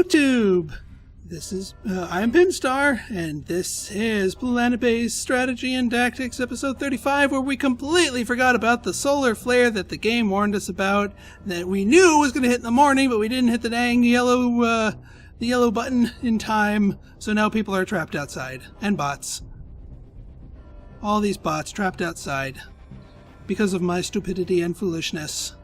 YouTube! This is, I'm Pinstar, and this is Planetbase Strategy and Tactics episode 35, where we completely forgot about the solar flare that the game warned us about, that we knew was going to hit in the morning, but we didn't hit the dang the yellow button in time, so now people are trapped outside. And bots. All these bots trapped outside. Because of my stupidity and foolishness.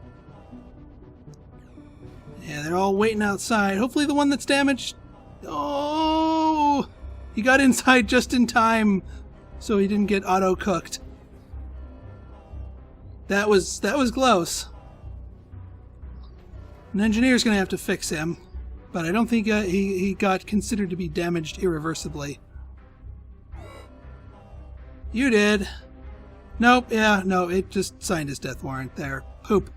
Yeah, they're all waiting outside. Hopefully the one that's damaged... Oh! He got inside just in time, so he didn't get auto-cooked. That was close. An engineer's gonna have to fix him, but I don't think he got considered to be damaged irreversibly. You did. Nope, yeah, no, it just signed his death warrant there. Poop.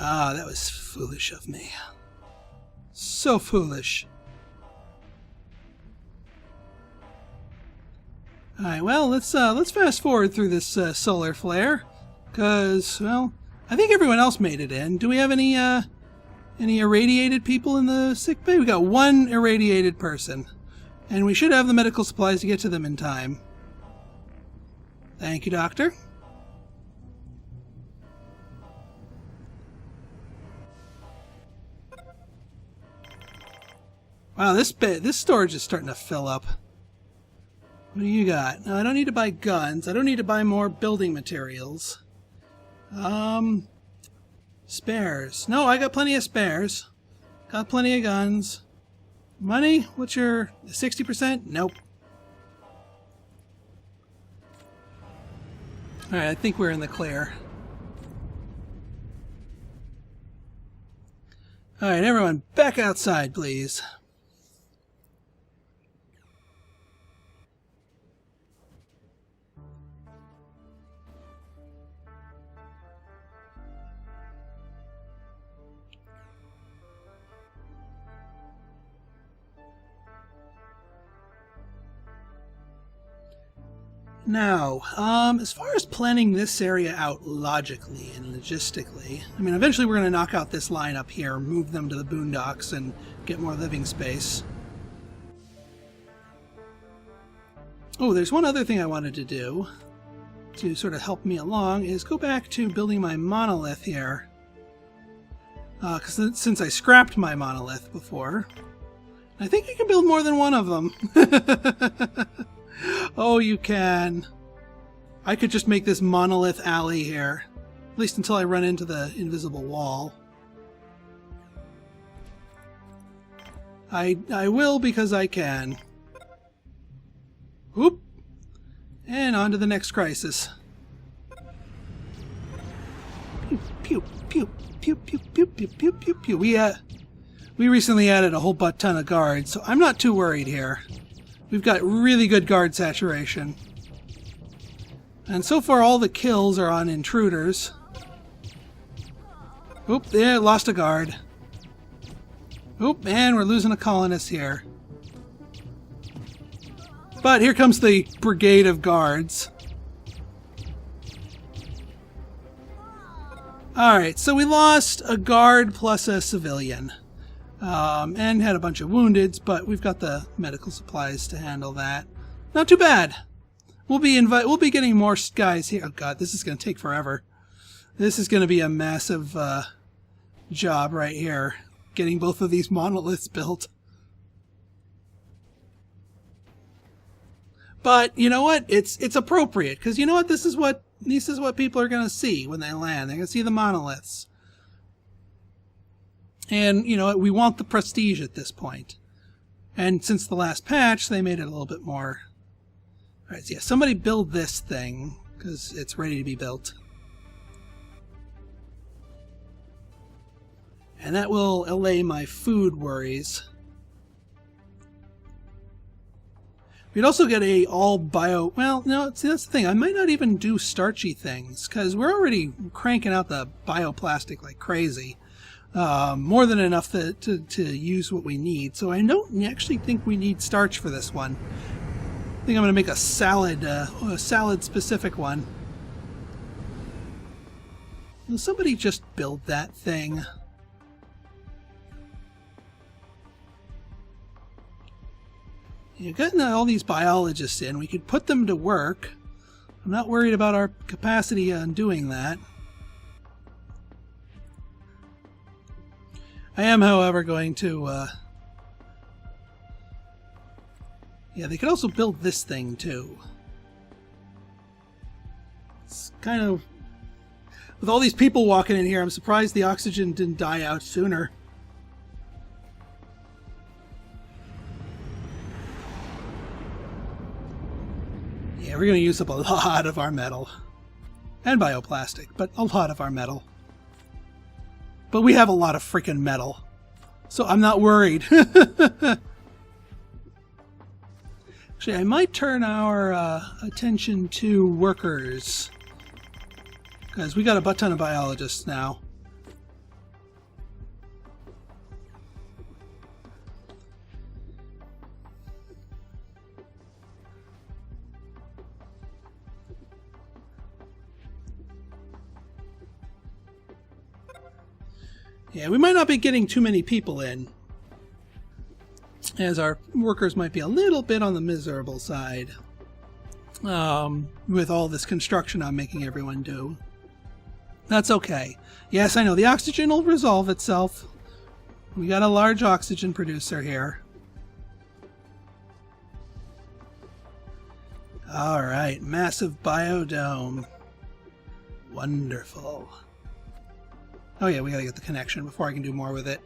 Ah, that was foolish of me. So foolish. Alright, well, let's fast forward through this solar flare, because, well, I think everyone else made it in. Do we have any irradiated people in the sick bay? We got one irradiated person, and we should have the medical supplies to get to them in time. Thank you, Doctor. Wow, this storage is starting to fill up. What do you got? No, I don't need to buy guns. I don't need to buy more building materials. Spares. No, I got plenty of spares. Got plenty of guns. Money? What's your 60%? Nope. Alright, I think we're in the clear. Alright, everyone, back outside, please. Now, as far as planning this area out logically and logistically, I mean, eventually we're going to knock out this line up here, move them to the boondocks, and get more living space. Oh, there's one other thing I wanted to do to sort of help me along, is go back to building my monolith here. Because since I scrapped my monolith before, I think I can build more than one of them. Oh, you can. I could just make this monolith alley here. At least until I run into the invisible wall. I will because I can. Whoop! And on to the next crisis. Pew, pew, pew, pew, pew, pew, pew, pew, pew. We recently added a whole butt-ton of guards, so I'm not too worried here. We've got really good guard saturation. And so far all the kills are on intruders. Oop, there, lost a guard. Oop, and we're losing a colonist here. But here comes the brigade of guards. Alright, so we lost a guard plus a civilian. And had a bunch of woundeds, but we've got the medical supplies to handle that. Not too bad. We'll be getting more guys here. Oh god, this is going to take forever. This is going to be a massive job right here, getting both of these monoliths built. But you know what? It's appropriate, because you know what? This is what people are going to see when they land. They're going to see the monoliths. And, you know, we want the prestige at this point. And since the last patch, they made it a little bit more... Alright, so yeah, somebody build this thing, because it's ready to be built. And that will allay my food worries. We'd also get a all bio... Well, no, see, that's the thing. I might not even do starchy things, because we're already cranking out the bioplastic like crazy. More than enough to use what we need. So I don't actually think we need starch for this one. I think I'm going to make a salad specific one. Will somebody just build that thing? You've gotten all these biologists in. We could put them to work. I'm not worried about our capacity on doing that. I am, however, going to... yeah, they could also build this thing, too. It's kind of... With all these people walking in here, I'm surprised the oxygen didn't die out sooner. Yeah, we're going to use up a lot of our metal. And bioplastic, but a lot of our metal. But we have a lot of freaking metal. So I'm not worried. Actually, I might turn our attention to workers. Because we got a butt ton of biologists now. Yeah, we might not be getting too many people in, as our workers might be a little bit on the miserable side with all this construction I'm making everyone do. That's okay. Yes, I know, the oxygen will resolve itself. We got a large oxygen producer here. Alright, massive biodome. Wonderful. Oh yeah, we gotta get the connection before I can do more with it.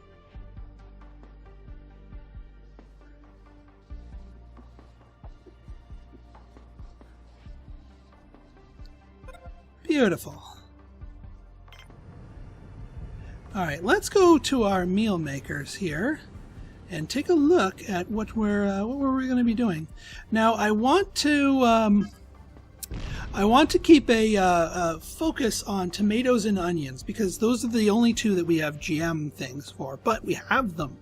Beautiful. Alright, let's go to our meal makers here and take a look at what we're going to be doing. Now, I want to keep a focus on tomatoes and onions because those are the only two that we have GM things for, but we have them.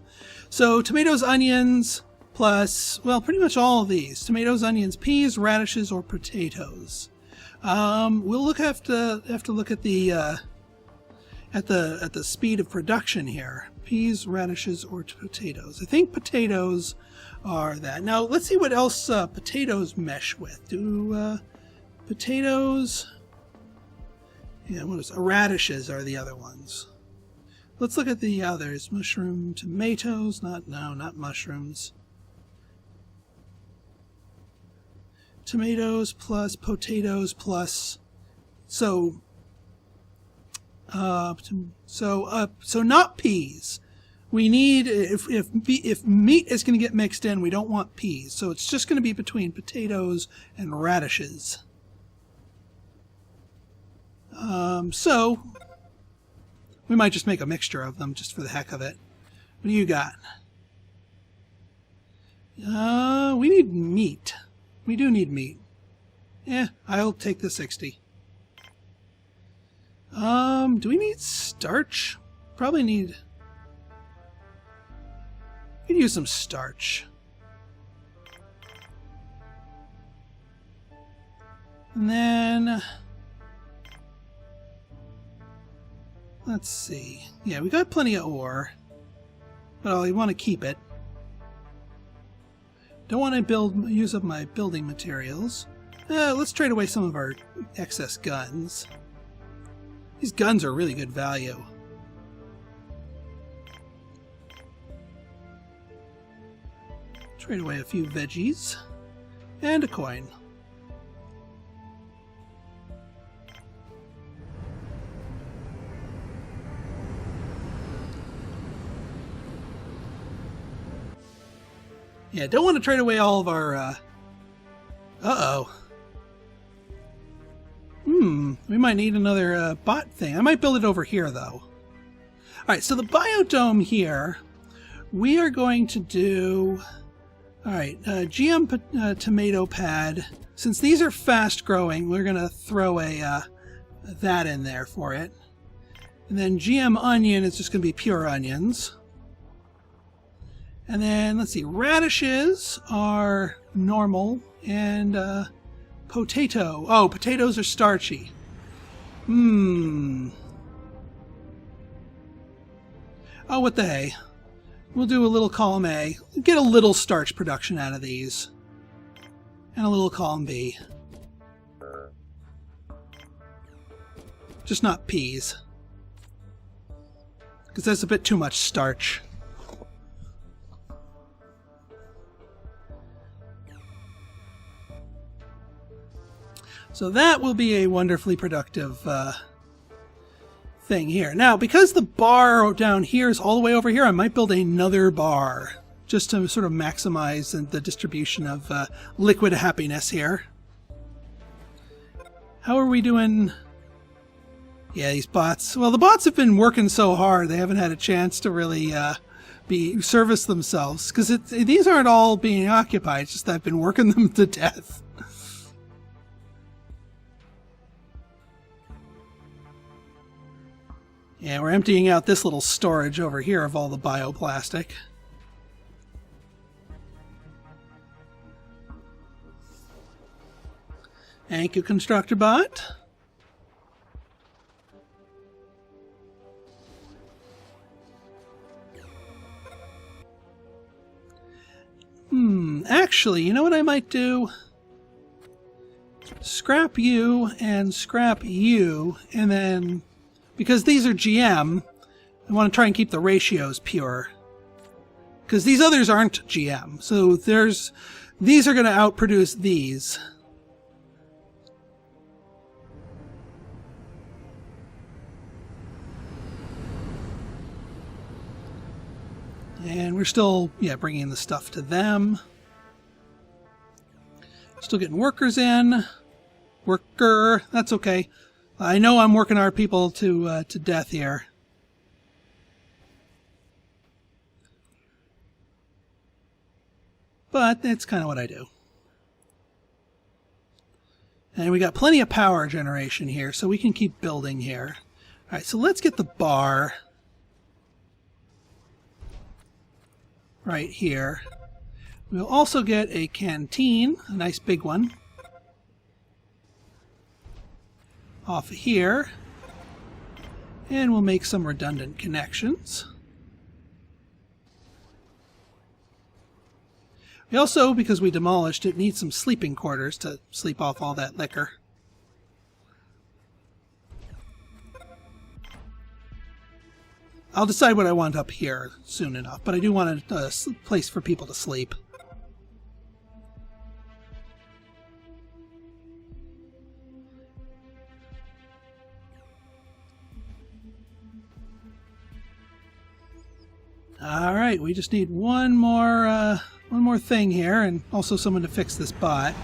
So tomatoes, onions, plus, well, pretty much all of these. Tomatoes, onions, peas, radishes, or potatoes. We'll have to look at the speed of production here. Peas, radishes, or potatoes. I think potatoes are that. Now, let's see what else potatoes mesh with. Do potatoes... Yeah, what is it? Radishes are the other ones. Let's look at the others. Mushroom, tomatoes, not mushrooms. Tomatoes plus potatoes plus... So not peas. We need, if meat is going to get mixed in, we don't want peas. So it's just going to be between potatoes and radishes. So we might just make a mixture of them just for the heck of it. What do you got? We need meat. We do need meat. Yeah, I'll take the 60. Do we need starch? Probably need... We could use some starch. And then... Let's see. Yeah, we got plenty of ore. But I want to keep it. Don't want to use up my building materials. Let's trade away some of our excess guns. These guns are really good value. Trade away a few veggies. And a coin. Yeah, don't want to trade away all of our, Uh-oh. We might need another bot thing. I might build it over here, though. Alright, so the biodome here, we are going to do... Alright, GM tomato pad. Since these are fast growing, we're going to throw that in there for it. And then GM onion is just going to be pure onions. And then, let's see, radishes are normal, and potato. Oh, potatoes are starchy. Oh, what the hey. We'll do a little column A. Get a little starch production out of these. And a little column B. Just not peas. Because that's a bit too much starch. So that will be a wonderfully productive thing here. Now, because the bar down here is all the way over here, I might build another bar just to sort of maximize the distribution of liquid happiness here. How are we doing? Yeah, these bots. Well, the bots have been working so hard, they haven't had a chance to really service themselves. Because these aren't all being occupied, it's just that I've been working them to death. Yeah, we're emptying out this little storage over here of all the bioplastic. Thank you, Constructor Bot. Actually, you know what I might do? Scrap you and scrap you, and then... Because these are GM, I want to try and keep the ratios pure. Because these others aren't GM. So these are going to outproduce these. And we're still, bringing the stuff to them. Still getting workers in. Worker, that's okay. I know I'm working our people to death here. But that's kind of what I do. And we got plenty of power generation here, so we can keep building here. All right, so let's get the bar right here. We'll also get a canteen, a nice big one, off of here, and we'll make some redundant connections. We also, because we demolished it, need some sleeping quarters to sleep off all that liquor. I'll decide what I want up here soon enough, but I do want a place for people to sleep. All right, we just need one more thing here, and also someone to fix this bot.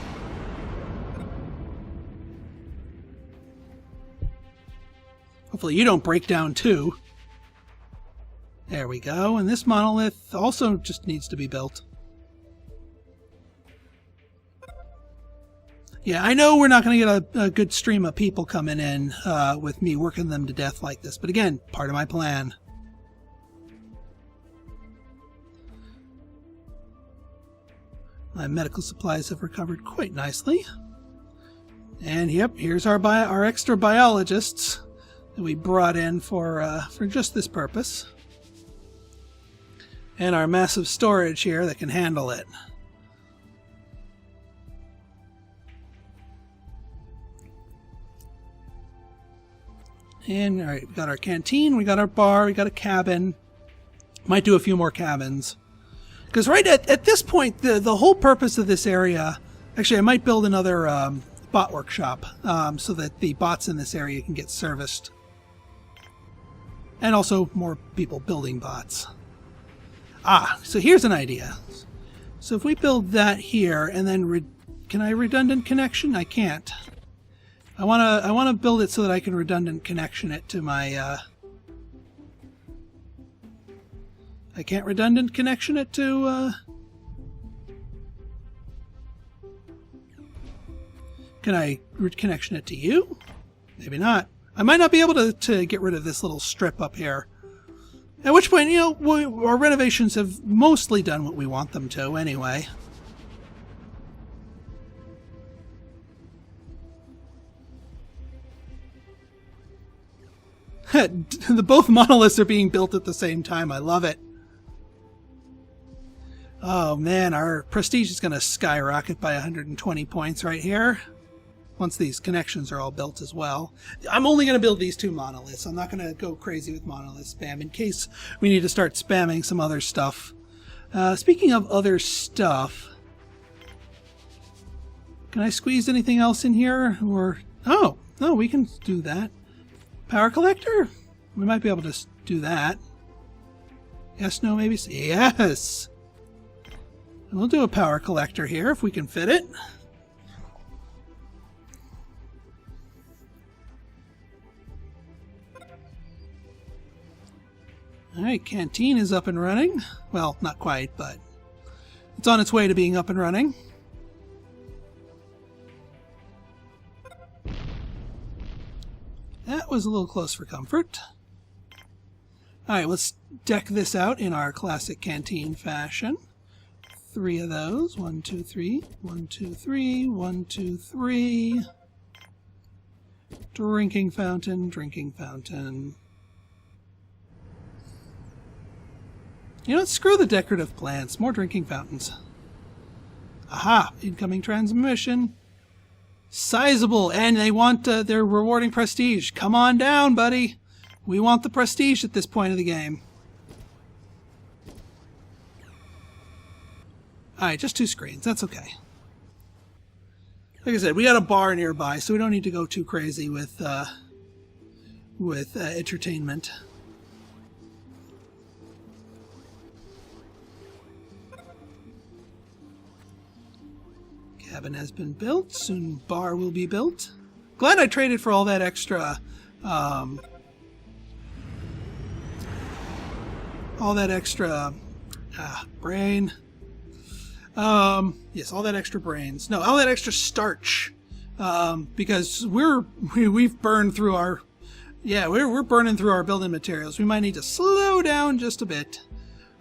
Hopefully you don't break down too. There we go, and this monolith also just needs to be built. Yeah, I know we're not going to get a good stream of people coming in with me working them to death like this, but again, part of my plan. My medical supplies have recovered quite nicely. And yep, here's our extra biologists that we brought in for just this purpose. And our massive storage here that can handle it. And alright, we got our canteen, we got our bar, we got a cabin. Might do a few more cabins. Because right at this point, the whole purpose of this area... Actually, I might build another bot workshop so that the bots in this area can get serviced. And also more people building bots. So here's an idea. So if we build that here, and then... Can I redundant connection? I can't. I wanna build it so that I can redundant connection it to my... I can't redundant connection it to, Can I connection it to you? Maybe not. I might not be able to get rid of this little strip up here. At which point, our renovations have mostly done what we want them to, anyway. Both monoliths are being built at the same time. I love it. Oh man, our prestige is going to skyrocket by 120 points right here. Once these connections are all built as well. I'm only going to build these 2 monoliths. I'm not going to go crazy with monolith spam in case we need to start spamming some other stuff. Speaking of other stuff, can I squeeze anything else in here? Or oh, no, we can do that. Power collector? We might be able to do that. Yes, no, maybe. Yes! We'll do a power collector here if we can fit it. Alright, canteen is up and running. Well, not quite, but it's on its way to being up and running. That was a little close for comfort. Alright, let's deck this out in our classic canteen fashion. 3 of those. 1, 2, 3. 1, 2, 3. 1, 2, 3. Drinking fountain, drinking fountain. You know what? Screw the decorative plants. More drinking fountains. Aha! Incoming transmission. Sizable, and they want they're rewarding prestige. Come on down, buddy. We want the prestige at this point of the game. Alright, just 2 screens. That's okay. Like I said, we got a bar nearby, so we don't need to go too crazy with entertainment. Cabin has been built. Soon bar will be built. Glad I traded for all that extra brain. Yes, all that extra brains. No, all that extra starch. Because we've burned through our we're burning through our building materials. We might need to slow down just a bit.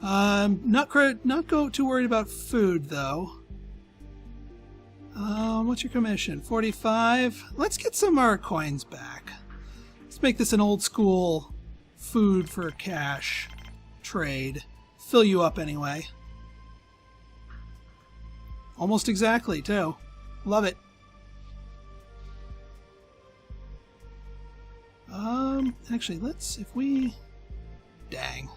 Not go too worried about food though. What's your commission? 45. Let's get some of our coins back. Let's make this an old school food for cash trade. Fill you up anyway. Almost exactly, too. Love it. Actually, if we... Dang.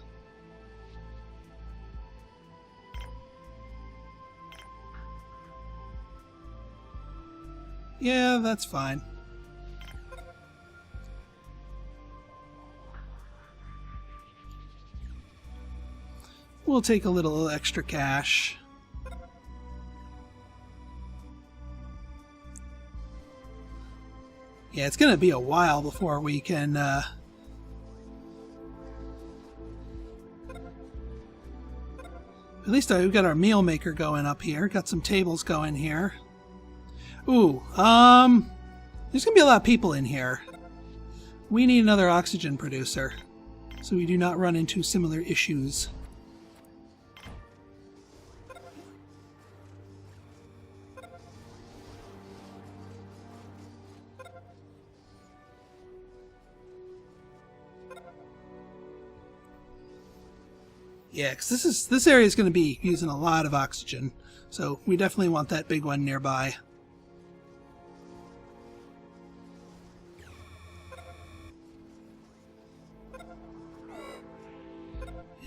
Yeah, that's fine. We'll take a little extra cash. Yeah, it's going to be a while before we can... At least we've got our meal maker going up here. Got some tables going here. Ooh, there's gonna be a lot of people in here. We need another oxygen producer, so we do not run into similar issues. Yeah, because this area is going to be using a lot of oxygen, so we definitely want that big one nearby.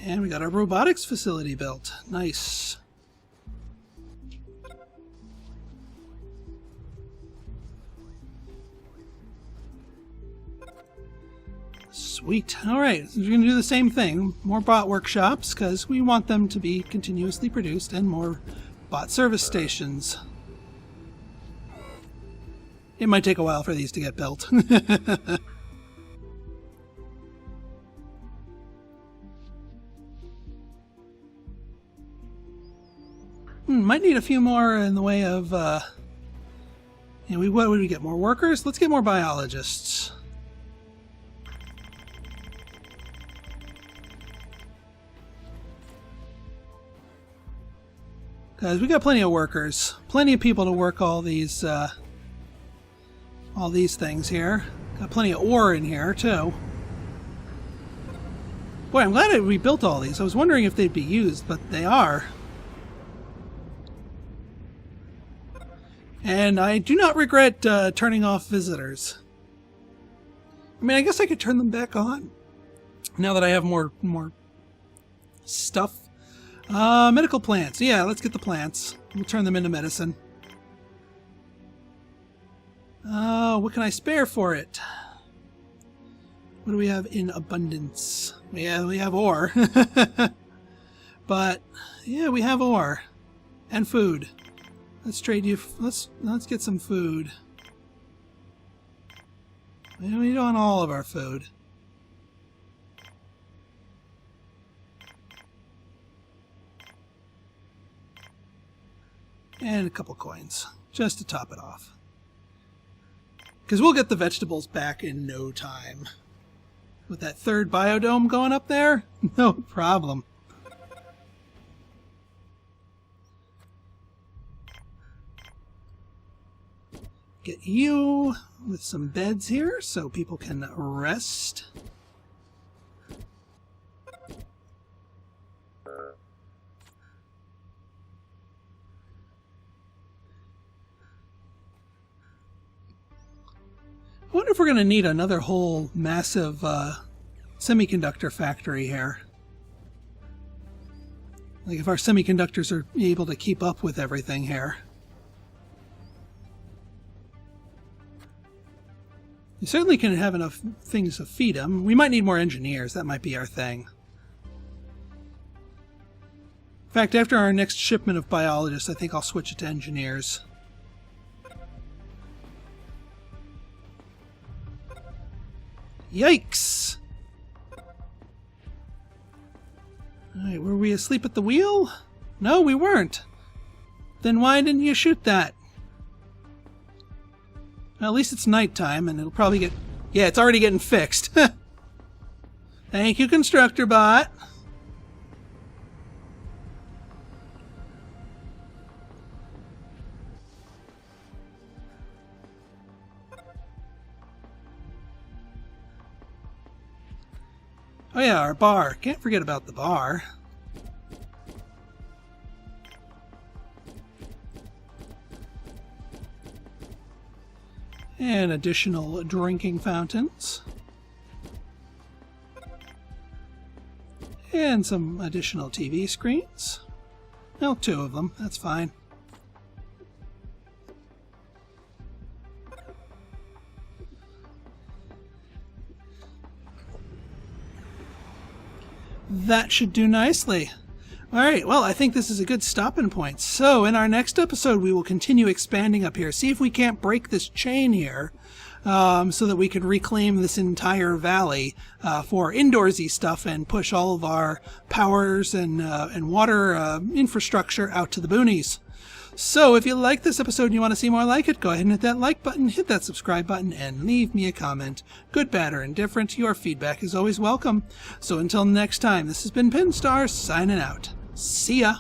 And we got our robotics facility built. Nice. Sweet. Alright, so we're going to do the same thing. More bot workshops, because we want them to be continuously produced, and more bot service stations. It might take a while for these to get built. Might need a few more in the way of, what would we get? More workers? Let's get more biologists. Because we got plenty of workers. Plenty of people to work all these things here. Got plenty of ore in here, too. Boy, I'm glad I rebuilt all these. I was wondering if they'd be used, but they are. And I do not regret turning off visitors. I mean, I guess I could turn them back on now that I have more stuff. Medical plants. Yeah, let's get the plants. We'll turn them into medicine. What can I spare for it? What do we have in abundance? Yeah, we have ore. But yeah, we have ore and food. Let's trade you. Let's get some food. We don't want all of our food. And a couple coins, just to top it off. Because we'll get the vegetables back in no time. With that third biodome going up there, no problem. Get you with some beds here so people can rest. I wonder if we're going to need another whole massive semiconductor factory here. Like if our semiconductors are able to keep up with everything here. We certainly can have enough things to feed them. We might need more engineers. That might be our thing. In fact, after our next shipment of biologists, I think I'll switch it to engineers. Yikes! Alright, were we asleep at the wheel? No, we weren't. Then why didn't you shoot that? Well, at least it's nighttime, and it'll probably get... Yeah, it's already getting fixed. Thank you, Constructor Bot. Oh yeah, our bar. Can't forget about the bar. And additional drinking fountains. And some additional TV screens. Well, 2 of them. That's fine. That should do nicely. Alright, well, I think this is a good stopping point. So, in our next episode, we will continue expanding up here. See if we can't break this chain here, so that we can reclaim this entire valley for indoorsy stuff and push all of our powers and water infrastructure out to the boonies. So, if you like this episode and you want to see more like it, go ahead and hit that like button, hit that subscribe button, and leave me a comment. Good, bad, or indifferent, your feedback is always welcome. So until next time, this has been Pinstar, signing out. See ya!